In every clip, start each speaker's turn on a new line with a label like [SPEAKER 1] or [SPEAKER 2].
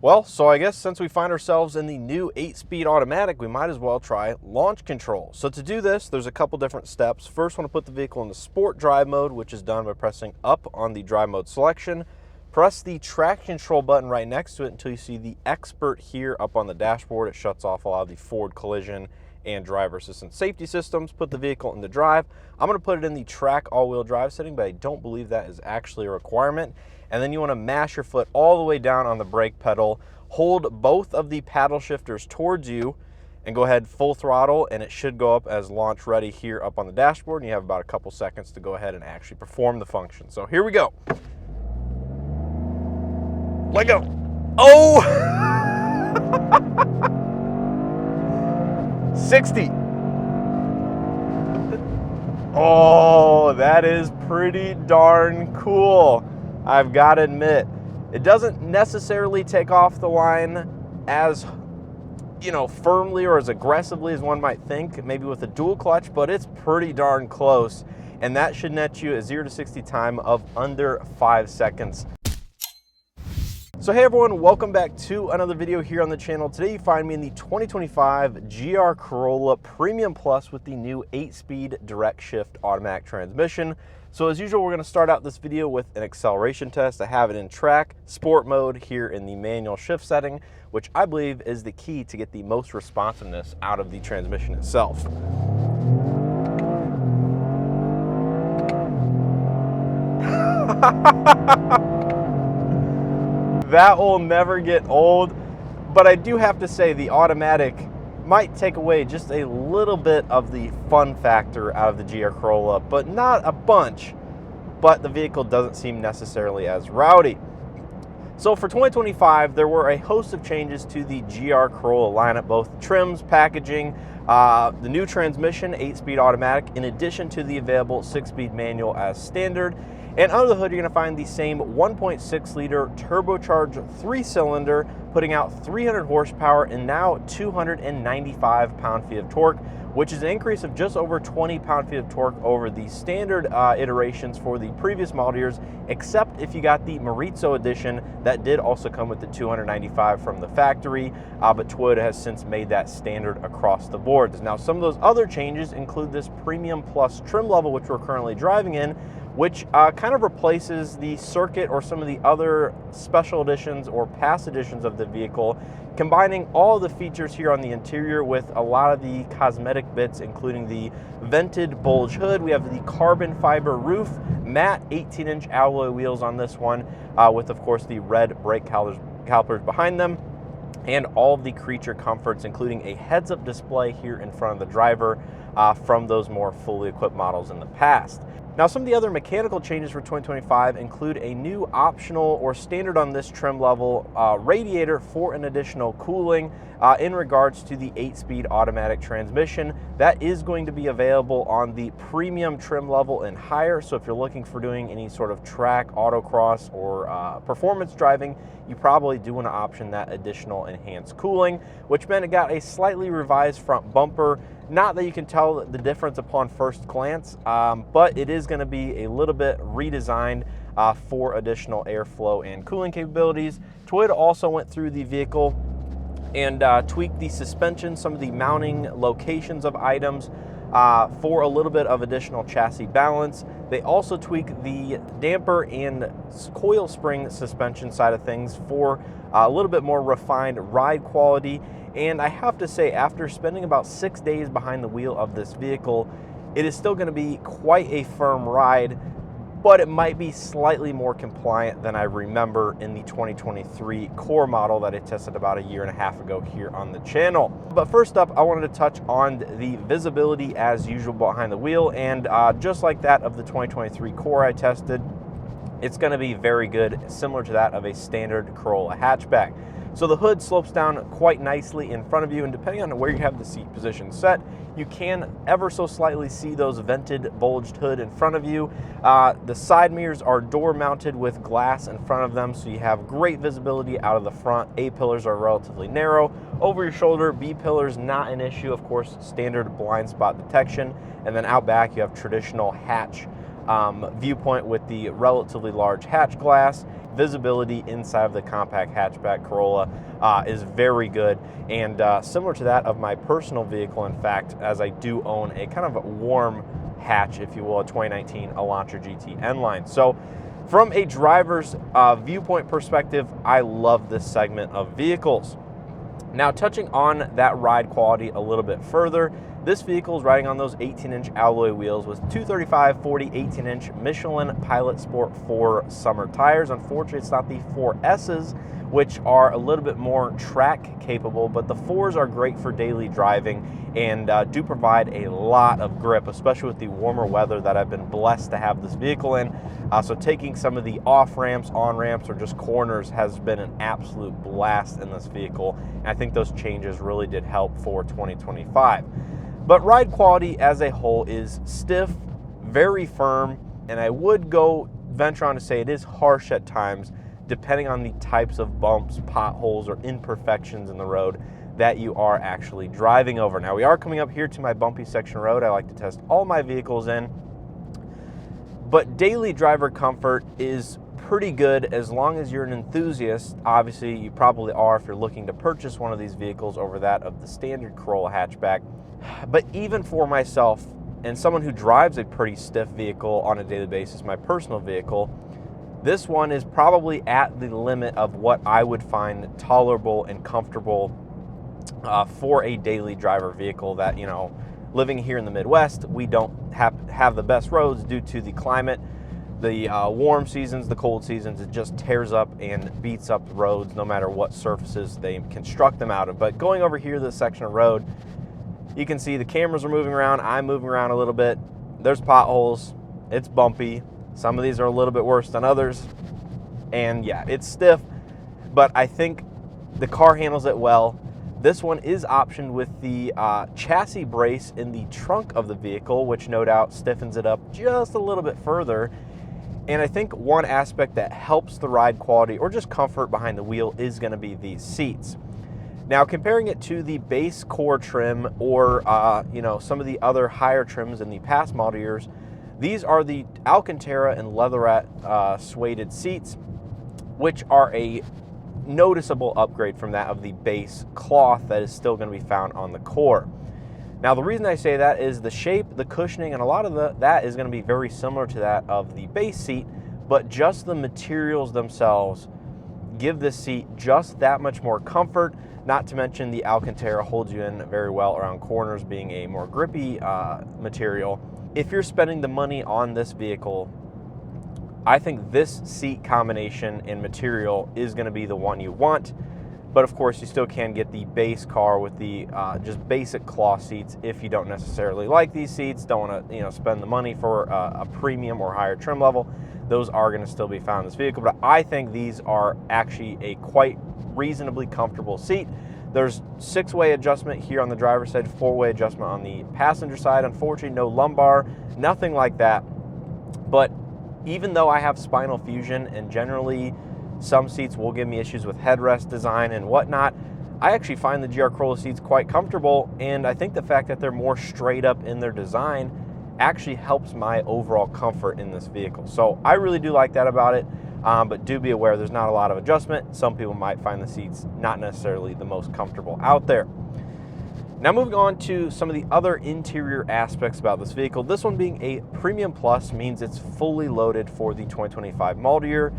[SPEAKER 1] Well, so I guess since we find ourselves in the new 8-speed automatic, we might as well try launch control. So to do this, there's a couple different steps. First, I want to put the vehicle into sport drive mode, which is done by pressing up on the drive mode selection. Press the traction control button right next to it until you see the expert here up on the dashboard. It shuts off a lot of the forward collision and driver assistance safety systems. Put the vehicle into drive. I'm going to put it in the track all-wheel drive setting, but I don't believe that is actually a requirement. And then you want to mash your foot all the way down on the brake pedal. Hold both of the paddle shifters towards you and go ahead full throttle, and it should go up as launch ready here up on the dashboard. And you have about a couple seconds to go ahead and actually perform the function. So here we go. Let go. Oh! 60. Oh, that is pretty darn cool. I've got to admit, it doesn't necessarily take off the line as, firmly or as aggressively as one might think, maybe with a dual clutch, but it's pretty darn close. And that should net you a 0 to 60 time of under 5 seconds. So hey everyone, welcome back to another video here on the channel. Today you find me in the 2025 GR Corolla Premium Plus with the new 8-speed direct shift automatic transmission. So as usual, we're going to start out this video with an acceleration test. I have it in track sport mode here in the manual shift setting, which I believe is the key to get the most responsiveness out of the transmission itself. That will never get old, but I do have to say the automatic might take away just a little bit of the fun factor out of the GR Corolla, but not a bunch. But the vehicle doesn't seem necessarily as rowdy. So for 2025, there were a host of changes to the GR Corolla lineup, both trims, packaging, the new transmission, 8-speed automatic, in addition to the available 6-speed manual as standard. And under the hood, you're going to find the same 1.6-liter turbocharged 3-cylinder, putting out 300 horsepower and now 295 pound-feet of torque, which is an increase of just over 20 pound-feet of torque over the standard iterations for the previous model years, except if you got the Maurizio edition that did also come with the 295 from the factory, but Toyota has since made that standard across the board. Now, some of those other changes include this Premium Plus trim level, which we're currently driving in, which kind of replaces the Circuit or some of the other special editions or past editions of the vehicle, combining all the features here on the interior with a lot of the cosmetic bits, including the vented bulge hood. We have the carbon fiber roof, matte 18-inch alloy wheels on this one, with, of course, the red brake calipers behind them, and all of the creature comforts, including a heads-up display here in front of the driver from those more fully equipped models in the past. Now, some of the other mechanical changes for 2025 include a new optional or standard on this trim level radiator for an additional cooling in regards to the 8-speed automatic transmission. That is going to be available on the premium trim level and higher. So if you're looking for doing any sort of track, autocross, or performance driving, you probably do want to option that additional enhanced cooling, which meant it got a slightly revised front bumper. Not that you can tell the difference upon first glance, but it is going to be a little bit redesigned for additional airflow and cooling capabilities. Toyota also went through the vehicle and tweaked the suspension, some of the mounting locations of items for a little bit of additional chassis balance. They also tweaked the damper and coil spring suspension side of things for a little bit more refined ride quality. And I have to say, after spending about 6 days behind the wheel of this vehicle, it is still going to be quite a firm ride, but it might be slightly more compliant than I remember in the 2023 core model that I tested about a year and a half ago here on the channel. But first up, I wanted to touch on the visibility as usual behind the wheel, and just like that of the 2023 core I tested, it's going to be very good, similar to that of a standard Corolla hatchback. So the hood slopes down quite nicely in front of you, and depending on where you have the seat position set, you can ever so slightly see those vented bulged hood in front of you. The side mirrors are door mounted with glass in front of them, so you have great visibility out of the front. A pillars are relatively narrow. Over your shoulder, B pillars not an issue, of course, standard blind spot detection. And then out back you have traditional hatch viewpoint with the relatively large hatch glass. Visibility inside of the compact hatchback Corolla is very good, and similar to that of my personal vehicle, in fact, as I do own a kind of a warm hatch, if you will, a 2019 Elantra GT N-Line. So from a driver's viewpoint perspective, I love this segment of vehicles. Now, touching on that ride quality a little bit further, this vehicle is riding on those 18-inch alloy wheels with 235/40 18-inch Michelin Pilot Sport 4 summer tires. Unfortunately, it's not the 4S's, which are a little bit more track capable, but the 4s are great for daily driving and do provide a lot of grip, especially with the warmer weather that I've been blessed to have this vehicle in. So taking some of the off ramps, on ramps, or just corners has been an absolute blast in this vehicle. And I think those changes really did help for 2025. But ride quality as a whole is stiff, very firm, and I would go venture on to say it is harsh at times, depending on the types of bumps, potholes, or imperfections in the road that you are actually driving over. Now, we are coming up here to my bumpy section road I like to test all my vehicles in, but daily driver comfort is pretty good as long as you're an enthusiast. Obviously, you probably are if you're looking to purchase one of these vehicles over that of the standard Corolla hatchback. But even for myself and someone who drives a pretty stiff vehicle on a daily basis, my personal vehicle, this one is probably at the limit of what I would find tolerable and comfortable for a daily driver vehicle that, you know, living here in the Midwest, we don't have the best roads due to the climate. The warm seasons, the cold seasons, it just tears up and beats up the roads no matter what surfaces they construct them out of. But going over here, this section of road, you can see the cameras are moving around. I'm moving around a little bit. There's potholes. It's bumpy. Some of these are a little bit worse than others. And yeah, it's stiff, but I think the car handles it well. This one is optioned with the chassis brace in the trunk of the vehicle, which no doubt stiffens it up just a little bit further. And I think one aspect that helps the ride quality or just comfort behind the wheel is going to be these seats. Now, comparing it to the base core trim or you know, some of the other higher trims in the past model years, these are the Alcantara and leatherette suede seats, which are a noticeable upgrade from that of the base cloth that is still going to be found on the core. Now, the reason I say that is the shape, the cushioning, and a lot of that is going to be very similar to that of the base seat, but just the materials themselves give this seat just that much more comfort. Not to mention the Alcantara holds you in very well around corners, being a more grippy material. If you're spending the money on this vehicle, I think this seat combination and material is going to be the one you want. But of course, you still can get the base car with the just basic cloth seats if you don't necessarily like these seats, don't want to spend the money for a premium or higher trim level. Those are going to still be found in this vehicle, but I think these are actually a quite reasonably comfortable seat. There's 6-way adjustment here on the driver's side, 4-way adjustment on the passenger side. Unfortunately, no lumbar, nothing like that. But even though I have spinal fusion and generally some seats will give me issues with headrest design and whatnot, I actually find the GR Corolla seats quite comfortable, and I think the fact that they're more straight up in their design actually helps my overall comfort in this vehicle. So I really do like that about it, but do be aware there's not a lot of adjustment. Some people might find the seats not necessarily the most comfortable out there. Now, moving on to some of the other interior aspects about this vehicle. This one being a Premium Plus means it's fully loaded for the 2025 model year,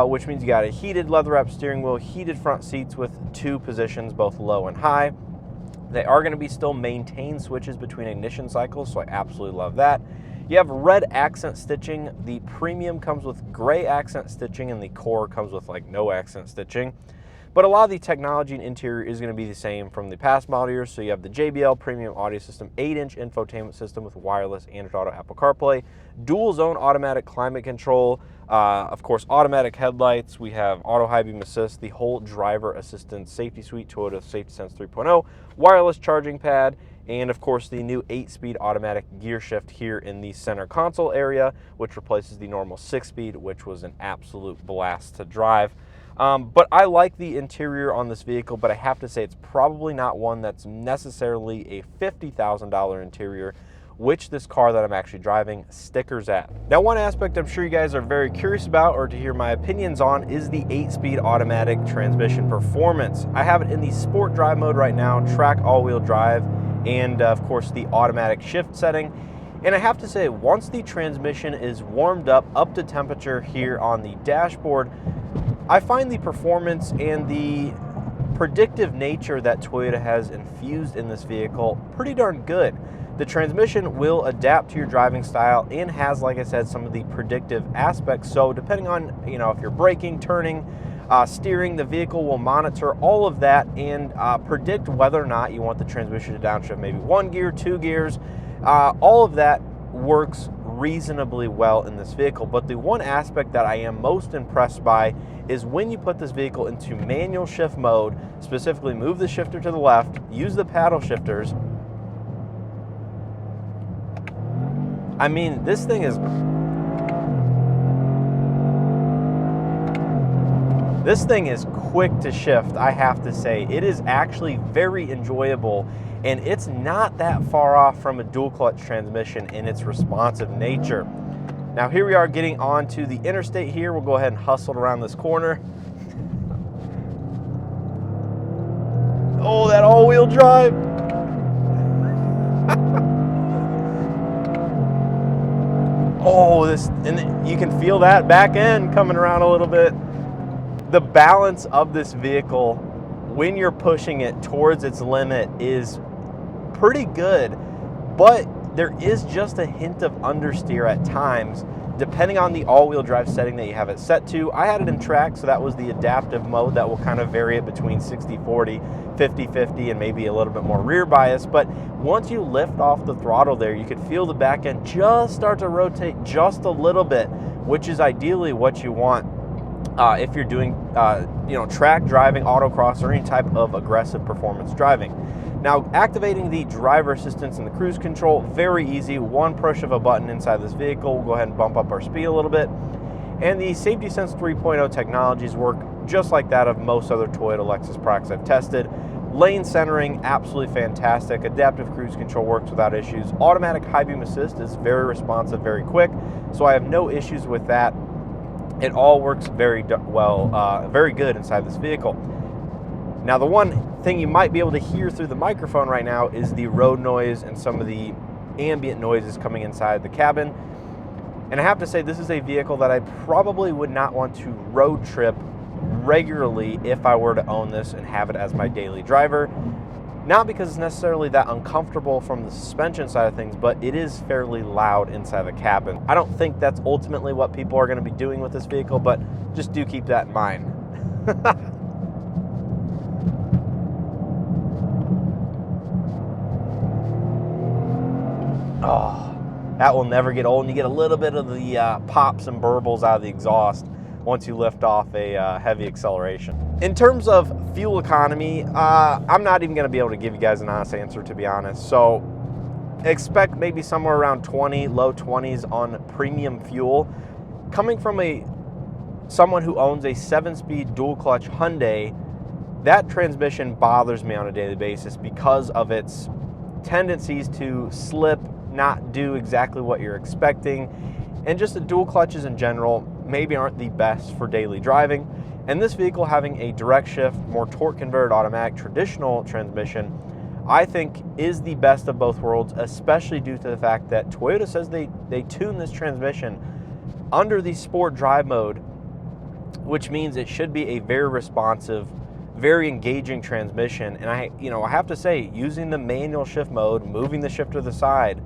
[SPEAKER 1] which means you got a heated leather-wrapped steering wheel, heated front seats with 2 positions, both low and high. They are going to be still maintained switches between ignition cycles, so I absolutely love that. You have red accent stitching. The Premium comes with gray accent stitching, and the Core comes with like no accent stitching. But a lot of the technology and interior is going to be the same from the past model years. So you have the JBL Premium Audio System, 8-inch infotainment system with wireless Android Auto, Apple CarPlay, dual zone automatic climate control, of course automatic headlights. We have auto high beam assist, the whole driver assistance safety suite, Toyota Safety Sense 3.0, wireless charging pad, and of course the new 8-speed automatic gear shift here in the center console area, which replaces the normal 6-speed, which was an absolute blast to drive. But I like the interior on this vehicle, but I have to say it's probably not one that's necessarily a $50,000 interior, which this car that I'm actually driving stickers at. Now, one aspect I'm sure you guys are very curious about or to hear my opinions on is the 8-speed automatic transmission performance. I have it in the sport drive mode right now, track all-wheel drive, and of course the automatic shift setting. And I have to say, once the transmission is warmed up to temperature here on the dashboard, I find the performance and the predictive nature that Toyota has infused in this vehicle pretty darn good. The transmission will adapt to your driving style and has, like I said, some of the predictive aspects. So depending on, if you're braking, turning, steering, the vehicle will monitor all of that and predict whether or not you want the transmission to downshift, maybe 1 gear, 2 gears. All of that works reasonably well in this vehicle. But the one aspect that I am most impressed by is when you put this vehicle into manual shift mode, specifically move the shifter to the left, use the paddle shifters. I mean, this thing is quick to shift, I have to say. It is actually very enjoyable, and it's not that far off from a dual clutch transmission in its responsive nature. Now here we are getting onto the interstate here. We'll go ahead and hustle around this corner. Oh, that all-wheel drive. Oh, and you can feel that back end coming around a little bit. The balance of this vehicle when you're pushing it towards its limit is pretty good, but there is just a hint of understeer at times, depending on the all-wheel drive setting that you have it set to. I had it in track, so that was the adaptive mode that will kind of vary it between 60-40, 50-50, and maybe a little bit more rear bias. But once you lift off the throttle there, you can feel the back end just start to rotate just a little bit, which is ideally what you want if you're doing track driving, autocross, or any type of aggressive performance driving. Now, activating the driver assistance and the cruise control, very easy. One push of a button inside this vehicle. We'll go ahead and bump up our speed a little bit. And the Safety Sense 3.0 technologies work just like that of most other Toyota Lexus products I've tested. Lane centering, absolutely fantastic. Adaptive cruise control works without issues. Automatic high beam assist is very responsive, very quick. So I have no issues with that. It all works very well, very good inside this vehicle. Now, the one thing you might be able to hear through the microphone right now is the road noise and some of the ambient noises coming inside the cabin. And I have to say, this is a vehicle that I probably would not want to road trip regularly if I were to own this and have it as my daily driver. Not because it's necessarily that uncomfortable from the suspension side of things, but it is fairly loud inside the cabin. I don't think that's ultimately what people are going to be doing with this vehicle, but just do keep that in mind. Oh, that will never get old, and you get a little bit of the pops and burbles out of the exhaust once you lift off a heavy acceleration. In terms of fuel economy, I'm not even going to be able to give you guys an honest answer, to be honest. So expect maybe somewhere around 20, low 20s on premium fuel. Coming from someone who owns a 7-speed dual clutch Hyundai, that transmission bothers me on a daily basis because of its tendencies to slip, not do exactly what you're expecting, and just the dual clutches in general maybe aren't the best for daily driving. And this vehicle having a direct shift, more torque converted automatic traditional transmission, I think is the best of both worlds, especially due to the fact that Toyota says they tune this transmission under the sport drive mode, which means it should be a very responsive, very engaging transmission. And I have to say, using the manual shift mode, moving the shifter to the side,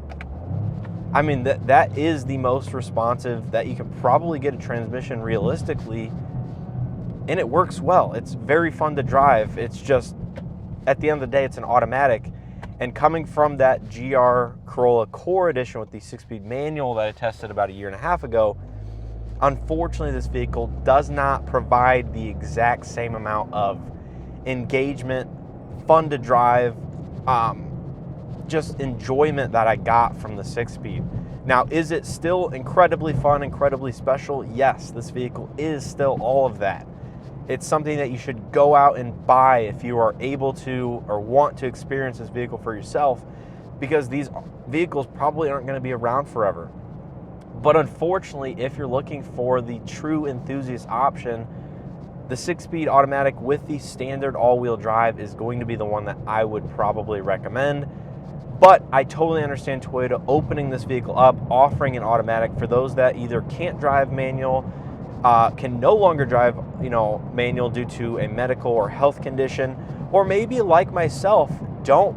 [SPEAKER 1] I mean, that is the most responsive that you can probably get a transmission realistically, and it works well. It's very fun to drive. It's just, at the end of the day, it's an automatic. And coming from that GR Corolla Core Edition with the 6-speed manual that I tested about 1.5 years ago, unfortunately, this vehicle does not provide the exact same amount of engagement, fun to drive, just enjoyment that I got from the 6-speed. Now, is it still incredibly fun, incredibly special? Yes, this vehicle is still all of that. It's something that you should go out and buy if you are able to or want to experience this vehicle for yourself, because these vehicles probably aren't going to be around forever. But unfortunately, if you're looking for the true enthusiast option, the 6-speed automatic with the standard all-wheel drive is going to be the one that I would probably recommend. But I totally understand Toyota opening this vehicle up, offering an automatic for those that either can't drive manual, can no longer drive, manual due to a medical or health condition, or maybe like myself, don't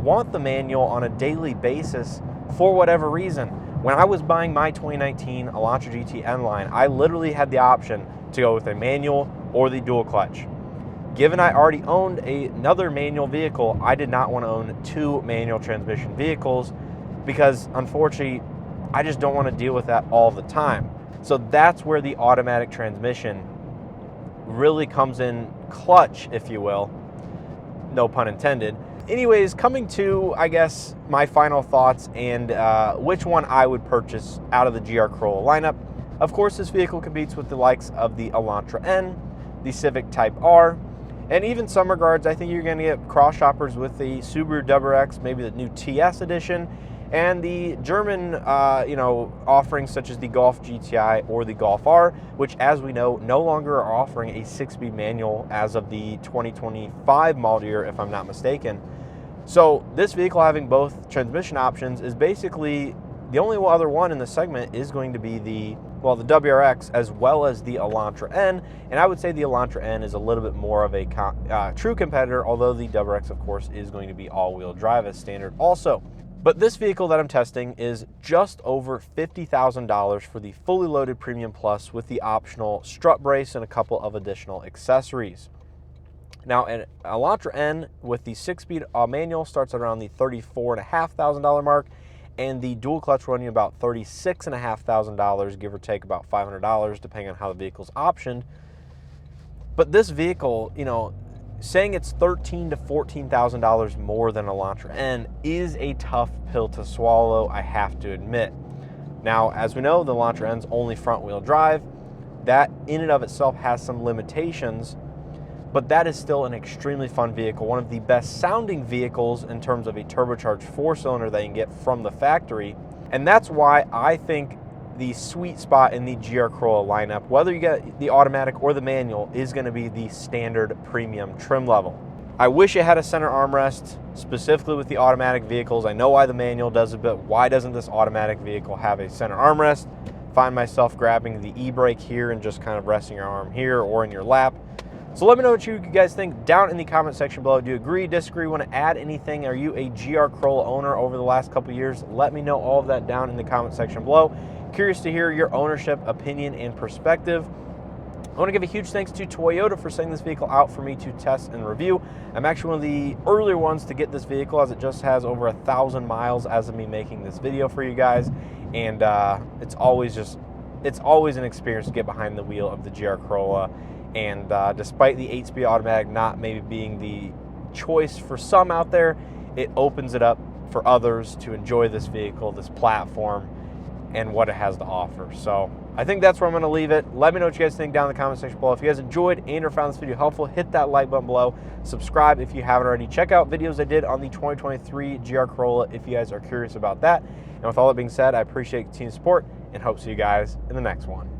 [SPEAKER 1] want the manual on a daily basis for whatever reason. When I was buying my 2019 Elantra GT N line, I literally had the option to go with a manual or the dual clutch. Given I already owned another manual vehicle, I did not want to own 2 manual transmission vehicles because unfortunately, I just don't want to deal with that all the time. So that's where the automatic transmission really comes in clutch, if you will. No pun intended. Anyways, coming to, I guess, my final thoughts and which one I would purchase out of the GR Corolla lineup. Of course, this vehicle competes with the likes of the Elantra N, the Civic Type R, and even some regards, I think you're going to get cross shoppers with the Subaru WRX, maybe the new TS edition, and the German, offerings such as the Golf GTI or the Golf R, which, as we know, no longer are offering a 6-speed manual as of the 2025 model year, if I'm not mistaken. So this vehicle having both transmission options is basically the only other one in the segment is going to be the WRX as well as the Elantra N, and I would say the Elantra N is a little bit more of a true competitor, although the WRX, of course, is going to be all-wheel drive as standard also. But this vehicle that I'm testing is just over $50,000 for the fully loaded Premium Plus with the optional strut brace and a couple of additional accessories. Now, an Elantra N with the 6-speed manual starts at around the $34,500 mark, and the dual clutch running about $36,500, give or take about $500, depending on how the vehicle's optioned. But this vehicle, saying it's $13,000 to $14,000 more than Elantra N is a tough pill to swallow, I have to admit. Now, as we know, the Elantra N's only front-wheel drive. That in and of itself has some limitations, but that is still an extremely fun vehicle, one of the best sounding vehicles in terms of a turbocharged 4-cylinder that you can get from the factory. And that's why I think the sweet spot in the GR Corolla lineup, whether you get the automatic or the manual, is going to be the standard premium trim level. I wish it had a center armrest, specifically with the automatic vehicles. I know why the manual does it, but why doesn't this automatic vehicle have a center armrest? Find myself grabbing the e-brake here and just kind of resting your arm here or in your lap. So let me know what you guys think down in the comment section below. Do you agree, disagree, want to add anything? Are you a GR Corolla owner over the last couple years? Let me know all of that down in the comment section below. Curious to hear your ownership, opinion, and perspective. I want to give a huge thanks to Toyota for sending this vehicle out for me to test and review. I'm actually one of the earlier ones to get this vehicle, as it just has over 1,000 miles as of me making this video for you guys. And it's always an experience to get behind the wheel of the GR Corolla. And despite the 8-speed automatic not maybe being the choice for some out there, it opens it up for others to enjoy this vehicle, this platform, and what it has to offer. So I think that's where I'm going to leave it. Let me know what you guys think down in the comment section below. If you guys enjoyed and or found this video helpful, hit that like button below. Subscribe if you haven't already. Check out videos I did on the 2023 GR Corolla if you guys are curious about that. And with all that being said, I appreciate continued support and hope to see you guys in the next one.